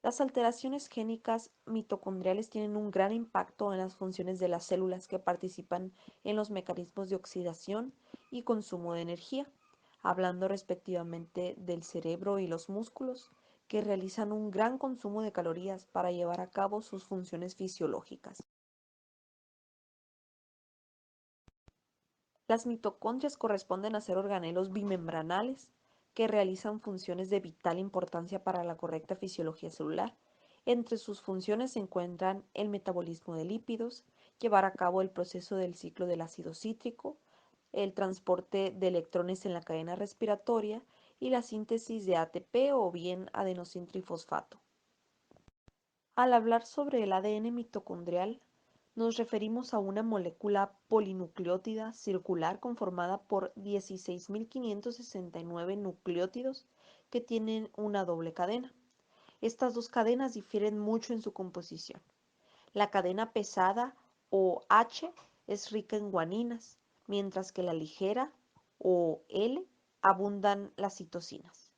Las alteraciones génicas mitocondriales tienen un gran impacto en las funciones de las células que participan en los mecanismos de oxidación y consumo de energía, hablando respectivamente del cerebro y los músculos, que realizan un gran consumo de calorías para llevar a cabo sus funciones fisiológicas. Las mitocondrias corresponden a ser organelos bimembranales que realizan funciones de vital importancia para la correcta fisiología celular. Entre sus funciones se encuentran el metabolismo de lípidos, llevar a cabo el proceso del ciclo del ácido cítrico, el transporte de electrones en la cadena respiratoria y la síntesis de ATP o bien adenosintrifosfato. Al hablar sobre el ADN mitocondrial, nos referimos a una molécula polinucleótida circular conformada por 16.569 nucleótidos que tienen una doble cadena. Estas dos cadenas difieren mucho en su composición. La cadena pesada o H es rica en guaninas, mientras que la ligera o L abundan las citosinas.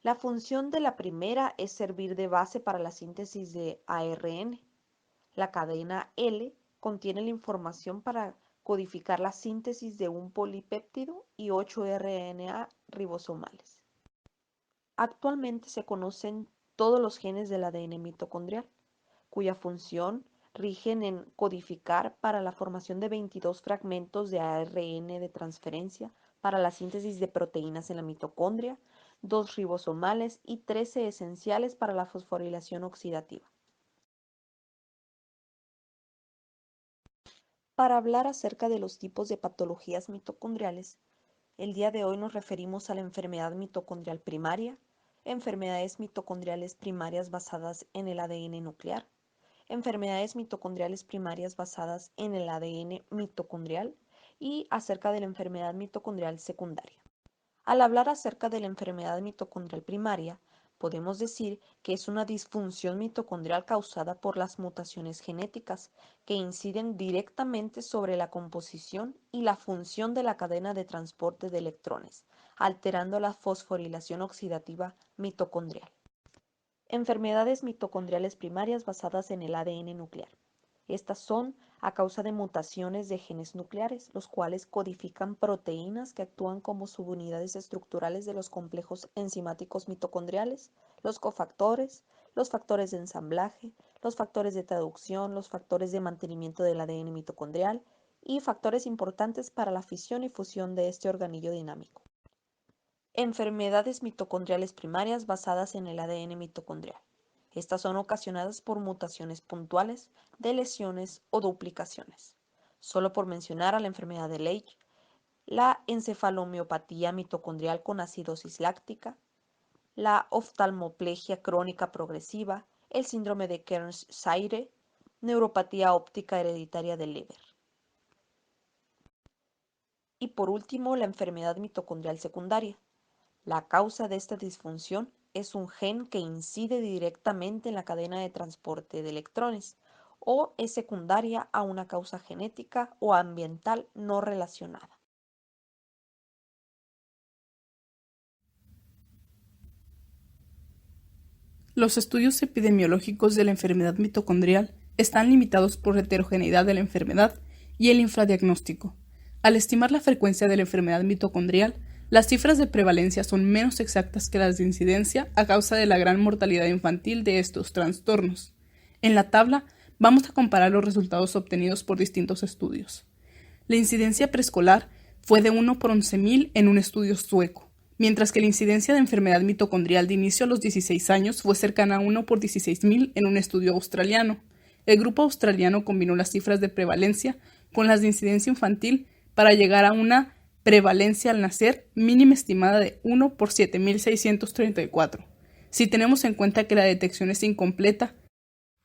La función de la primera es servir de base para la síntesis de ARN. La cadena L contiene la información para codificar la síntesis de un polipéptido y 8 RNA ribosomales. Actualmente se conocen todos los genes del ADN mitocondrial, cuya función rigen en codificar para la formación de 22 fragmentos de ARN de transferencia para la síntesis de proteínas en la mitocondria, 2 ribosomales y 13 esenciales para la fosforilación oxidativa. Para hablar acerca de los tipos de patologías mitocondriales, el día de hoy nos referimos a la enfermedad mitocondrial primaria, enfermedades mitocondriales primarias basadas en el ADN nuclear, enfermedades mitocondriales primarias basadas en el ADN mitocondrial y acerca de la enfermedad mitocondrial secundaria. Al hablar acerca de la enfermedad mitocondrial primaria, podemos decir que es una disfunción mitocondrial causada por las mutaciones genéticas que inciden directamente sobre la composición y la función de la cadena de transporte de electrones, alterando la fosforilación oxidativa mitocondrial. Enfermedades mitocondriales primarias basadas en el ADN nuclear. Estas son a causa de mutaciones de genes nucleares, los cuales codifican proteínas que actúan como subunidades estructurales de los complejos enzimáticos mitocondriales, los cofactores, los factores de ensamblaje, los factores de traducción, los factores de mantenimiento del ADN mitocondrial y factores importantes para la fisión y fusión de este organillo dinámico. Enfermedades mitocondriales primarias basadas en el ADN mitocondrial. Estas son ocasionadas por mutaciones puntuales de lesiones o duplicaciones. Solo por mencionar a la enfermedad de Leigh, la encefalomiopatía mitocondrial con acidosis láctica, la oftalmoplegia crónica progresiva, el síndrome de Kearns-Sayre, neuropatía óptica hereditaria de Leber. Y por último, la enfermedad mitocondrial secundaria. La causa de esta disfunción es un gen que incide directamente en la cadena de transporte de electrones o es secundaria a una causa genética o ambiental no relacionada. Los estudios epidemiológicos de la enfermedad mitocondrial están limitados por la heterogeneidad de la enfermedad y el infradiagnóstico. Al estimar la frecuencia de la enfermedad mitocondrial, las cifras de prevalencia son menos exactas que las de incidencia a causa de la gran mortalidad infantil de estos trastornos. En la tabla vamos a comparar los resultados obtenidos por distintos estudios. La incidencia preescolar fue de 1 por 11.000 en un estudio sueco, mientras que la incidencia de enfermedad mitocondrial de inicio a los 16 años fue cercana a 1 por 16.000 en un estudio australiano. El grupo australiano combinó las cifras de prevalencia con las de incidencia infantil para llegar a una prevalencia al nacer mínima estimada de 1 por 7.634. Si tenemos en cuenta que la detección es incompleta,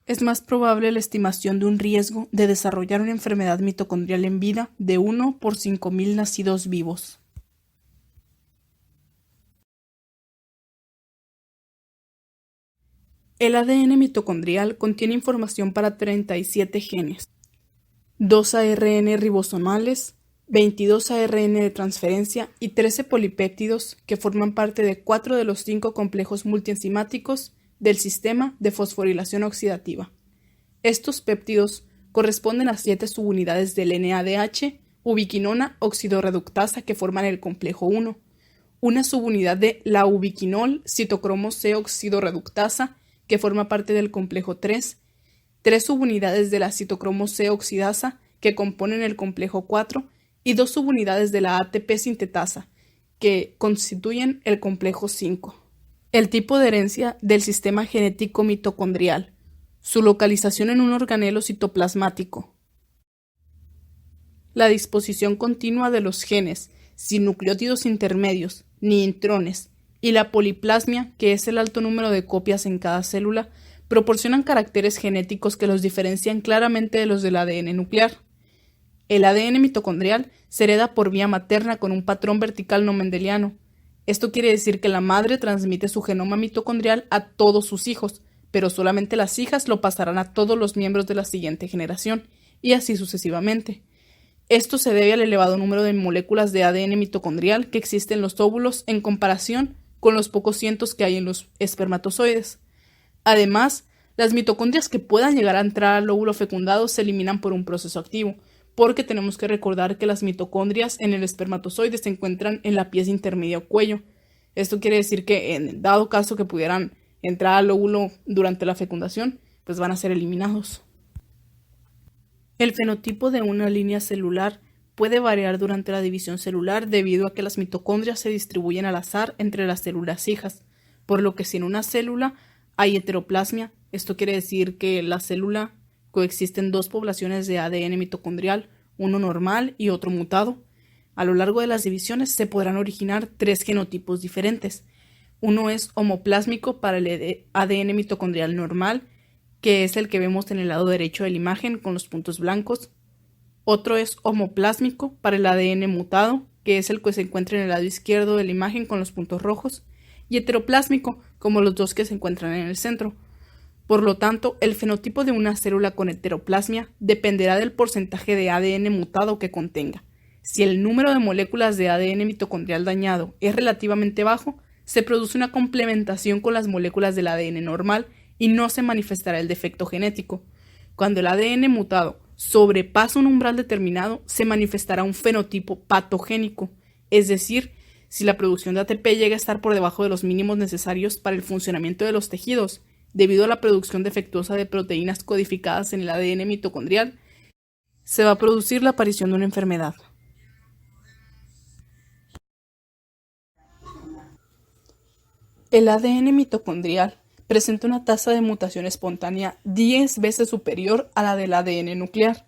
es más probable la estimación de un riesgo de desarrollar una enfermedad mitocondrial en vida de 1 por 5.000 nacidos vivos. El ADN mitocondrial contiene información para 37 genes, 2 ARN ribosomales, 22 ARN de transferencia y 13 polipéptidos que forman parte de 4 de los 5 complejos multienzimáticos del sistema de fosforilación oxidativa. Estos péptidos corresponden a 7 subunidades del NADH, ubiquinona oxidorreductasa que forman el complejo 1, una subunidad de la ubiquinol citocromo C oxidorreductasa que forma parte del complejo 3, 3 subunidades de la citocromo C oxidasa que componen el complejo 4 y 2 subunidades de la ATP sintetasa que constituyen el complejo 5. El tipo de herencia del sistema genético mitocondrial, su localización en un organelo citoplasmático, la disposición continua de los genes, sin nucleótidos intermedios, ni intrones, y la poliplasmia, que es el alto número de copias en cada célula, proporcionan caracteres genéticos que los diferencian claramente de los del ADN nuclear. El ADN mitocondrial se hereda por vía materna con un patrón vertical no mendeliano. Esto quiere decir que la madre transmite su genoma mitocondrial a todos sus hijos, pero solamente las hijas lo pasarán a todos los miembros de la siguiente generación, y así sucesivamente. Esto se debe al elevado número de moléculas de ADN mitocondrial que existen en los óvulos en comparación con los pocos cientos que hay en los espermatozoides. Además, las mitocondrias que puedan llegar a entrar al óvulo fecundado se eliminan por un proceso activo, porque tenemos que recordar que las mitocondrias en el espermatozoide se encuentran en la pieza intermedia o cuello. Esto quiere decir que en dado caso que pudieran entrar al óvulo durante la fecundación, pues van a ser eliminados. El fenotipo de una línea celular puede variar durante la división celular debido a que las mitocondrias se distribuyen al azar entre las células hijas, por lo que si en una célula hay heteroplasmia, esto quiere decir que en la célula coexisten 2 poblaciones de ADN mitocondrial, uno normal y otro mutado. A lo largo de las divisiones se podrán originar 3 genotipos diferentes. Uno es homoplásmico para el ADN mitocondrial normal, que es el que vemos en el lado derecho de la imagen con los puntos blancos. Otro es homoplásmico para el ADN mutado, que es el que se encuentra en el lado izquierdo de la imagen con los puntos rojos, y heteroplásmico, como los dos que se encuentran en el centro. Por lo tanto, el fenotipo de una célula con heteroplasmia dependerá del porcentaje de ADN mutado que contenga. Si el número de moléculas de ADN mitocondrial dañado es relativamente bajo, se produce una complementación con las moléculas del ADN normal y no se manifestará el defecto genético. Cuando el ADN mutado sobrepasa un umbral determinado, se manifestará un fenotipo patogénico, es decir, si la producción de ATP llega a estar por debajo de los mínimos necesarios para el funcionamiento de los tejidos, debido a la producción defectuosa de proteínas codificadas en el ADN mitocondrial, se va a producir la aparición de una enfermedad. El ADN mitocondrial presenta una tasa de mutación espontánea 10 veces superior a la del ADN nuclear.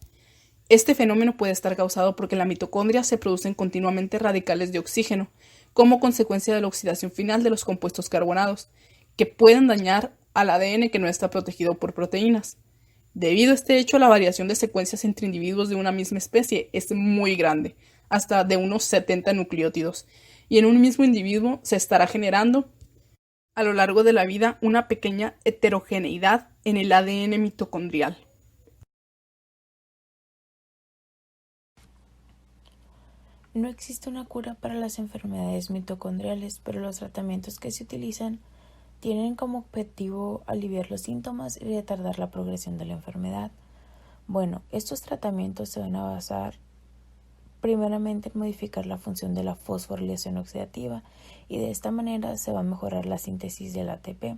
Este fenómeno puede estar causado porque en la mitocondria se producen continuamente radicales de oxígeno, como consecuencia de la oxidación final de los compuestos carbonados, que pueden dañar al ADN que no está protegido por proteínas. Debido a este hecho, la variación de secuencias entre individuos de una misma especie es muy grande, hasta de unos 70 nucleótidos, y en un mismo individuo se estará generando a lo largo de la vida una pequeña heterogeneidad en el ADN mitocondrial. No existe una cura para las enfermedades mitocondriales, pero los tratamientos que se utilizan tienen como objetivo aliviar los síntomas y retardar la progresión de la enfermedad. Bueno, estos tratamientos se van a basar primeramente en modificar la función de la fosforilación oxidativa y de esta manera se va a mejorar la síntesis del ATP.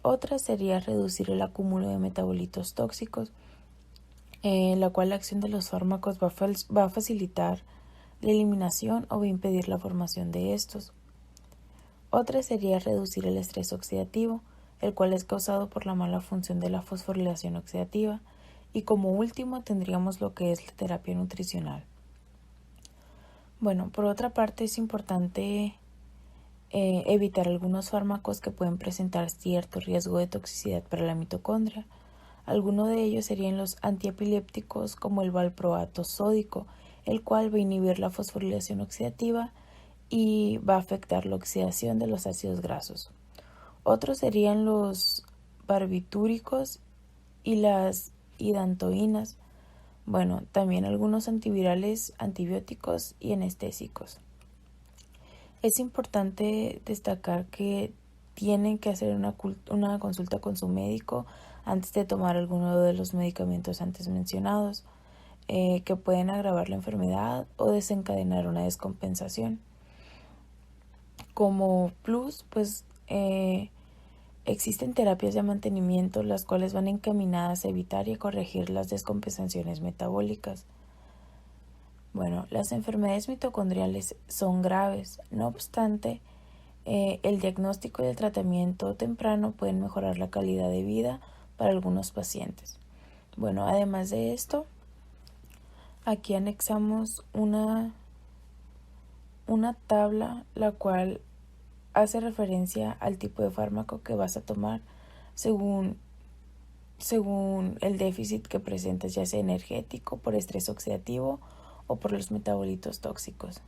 Otra sería reducir el acúmulo de metabolitos tóxicos, la cual la acción de los fármacos va a facilitar la eliminación o va a impedir la formación de estos. Otra sería reducir el estrés oxidativo, el cual es causado por la mala función de la fosforilación oxidativa. Y como último tendríamos lo que es la terapia nutricional. Bueno, por otra parte es importante evitar algunos fármacos que pueden presentar cierto riesgo de toxicidad para la mitocondria. Algunos de ellos serían los antiepilépticos como el valproato sódico, el cual va a inhibir la fosforilación oxidativa y va a afectar la oxidación de los ácidos grasos. Otros serían los barbitúricos y las hidantoínas, bueno, también algunos antivirales, antibióticos y anestésicos. Es importante destacar que tienen que hacer una consulta con su médico antes de tomar alguno de los medicamentos antes mencionados, que pueden agravar la enfermedad o desencadenar una descompensación. Como plus, pues existen terapias de mantenimiento las cuales van encaminadas a evitar y a corregir las descompensaciones metabólicas. Bueno, las enfermedades mitocondriales son graves, no obstante, el diagnóstico y el tratamiento temprano pueden mejorar la calidad de vida para algunos pacientes. Bueno, además de esto, aquí anexamos una tabla la cual hace referencia al tipo de fármaco que vas a tomar según el déficit que presentes, ya sea energético, por estrés oxidativo o por los metabolitos tóxicos.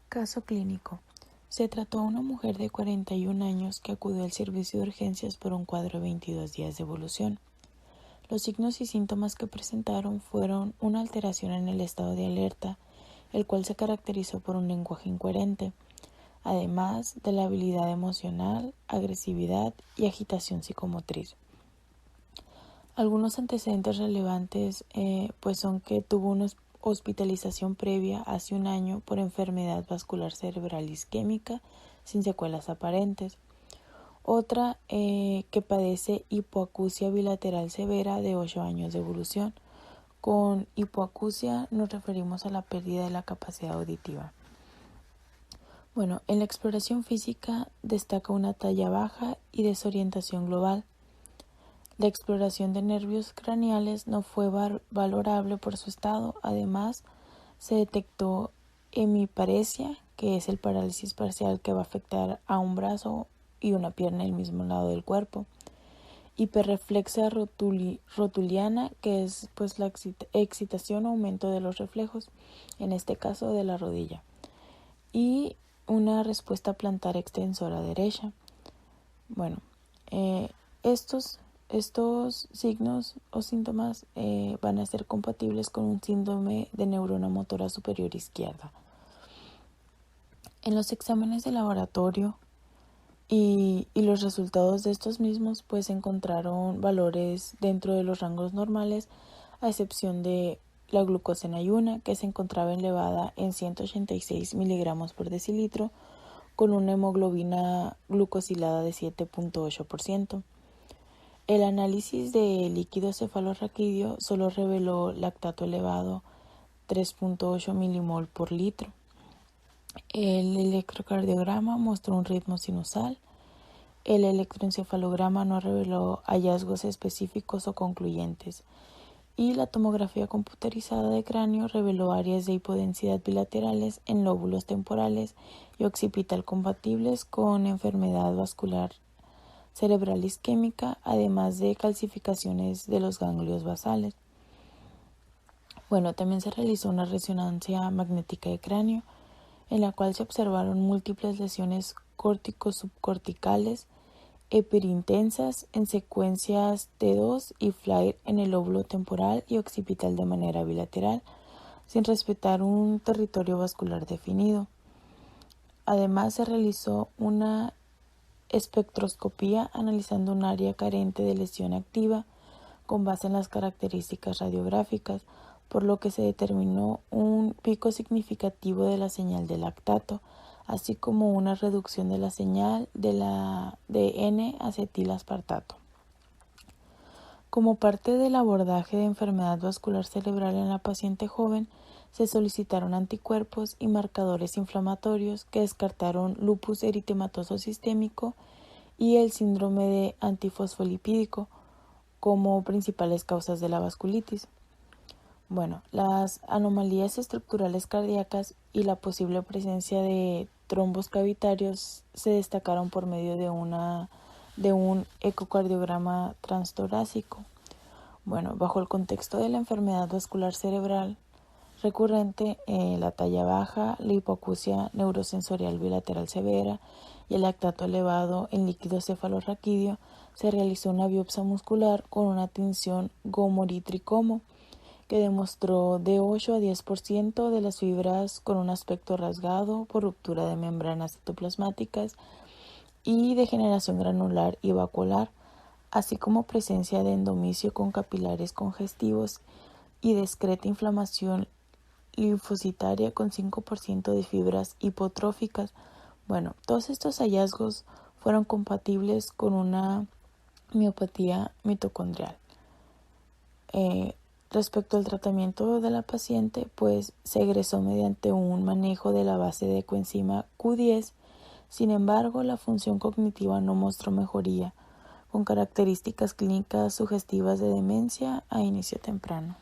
Caso clínico. Se trató a una mujer de 41 años que acudió al servicio de urgencias por un cuadro de 22 días de evolución. Los signos y síntomas que presentaron fueron una alteración en el estado de alerta, el cual se caracterizó por un lenguaje incoherente, además de la habilidad emocional, agresividad y agitación psicomotriz. Algunos antecedentes relevantes pues son que tuvo una hospitalización previa hace un año por enfermedad vascular cerebral isquémica sin secuelas aparentes. Otra que padece hipoacusia bilateral severa de 8 años de evolución. Con hipoacusia nos referimos a la pérdida de la capacidad auditiva. Bueno, en la exploración física destaca una talla baja y desorientación global. La exploración de nervios craneales no fue valorable por su estado. Además, se detectó hemiparesia, que es el parálisis parcial que va a afectar a un brazo y una pierna en el mismo lado del cuerpo. Hiperreflexia rotuliana, que es pues la excitación o aumento de los reflejos, en este caso de la rodilla. Y una respuesta plantar extensora derecha. Bueno, estos signos o síntomas van a ser compatibles con un síndrome de neurona motora superior izquierda. En los exámenes de laboratorio y los resultados de estos mismos pues encontraron valores dentro de los rangos normales, a excepción de la glucosa en ayuna, que se encontraba elevada en 186 miligramos por decilitro con una hemoglobina glucosilada de 7.8%. El análisis de líquido cefalorraquídeo solo reveló lactato elevado 3.8 milimol por litro. El electrocardiograma mostró un ritmo sinusal. El electroencefalograma no reveló hallazgos específicos o concluyentes. Y la tomografía computerizada de cráneo reveló áreas de hipodensidad bilaterales en lóbulos temporales y occipital compatibles con enfermedad vascular cerebral isquémica, además de calcificaciones de los ganglios basales. Bueno, también se realizó una resonancia magnética de cráneo, en la cual se observaron múltiples lesiones córtico-subcorticales hiperintensas en secuencias T2 y FLAIR en el lóbulo temporal y occipital de manera bilateral, sin respetar un territorio vascular definido. Además, se realizó una espectroscopía analizando un área carente de lesión activa con base en las características radiográficas, por lo que se determinó un pico significativo de la señal de lactato, así como una reducción de la señal de N-acetilaspartato. Como parte del abordaje de enfermedad vascular cerebral en la paciente joven, se solicitaron anticuerpos y marcadores inflamatorios que descartaron lupus eritematoso sistémico y el síndrome de antifosfolipídico como principales causas de la vasculitis. Bueno, las anomalías estructurales cardíacas y la posible presencia de trombos cavitarios se destacaron por medio de un ecocardiograma transtorácico. Bueno, bajo el contexto de la enfermedad vascular cerebral recurrente, la talla baja, la hipoacusia neurosensorial bilateral severa y el lactato elevado en líquido cefalorraquídeo, se realizó una biopsia muscular con una tinción gomoritricomo, que demostró de 8 a 10% de las fibras con un aspecto rasgado por ruptura de membranas citoplasmáticas y degeneración granular y vacuolar, así como presencia de endomicio con capilares congestivos y discreta inflamación linfocitaria con 5% de fibras hipotróficas. Bueno, todos estos hallazgos fueron compatibles con una miopatía mitocondrial. Respecto al tratamiento de la paciente, pues se egresó mediante un manejo de la base de coenzima Q10. Sin embargo, la función cognitiva no mostró mejoría, con características clínicas sugestivas de demencia a inicio temprano.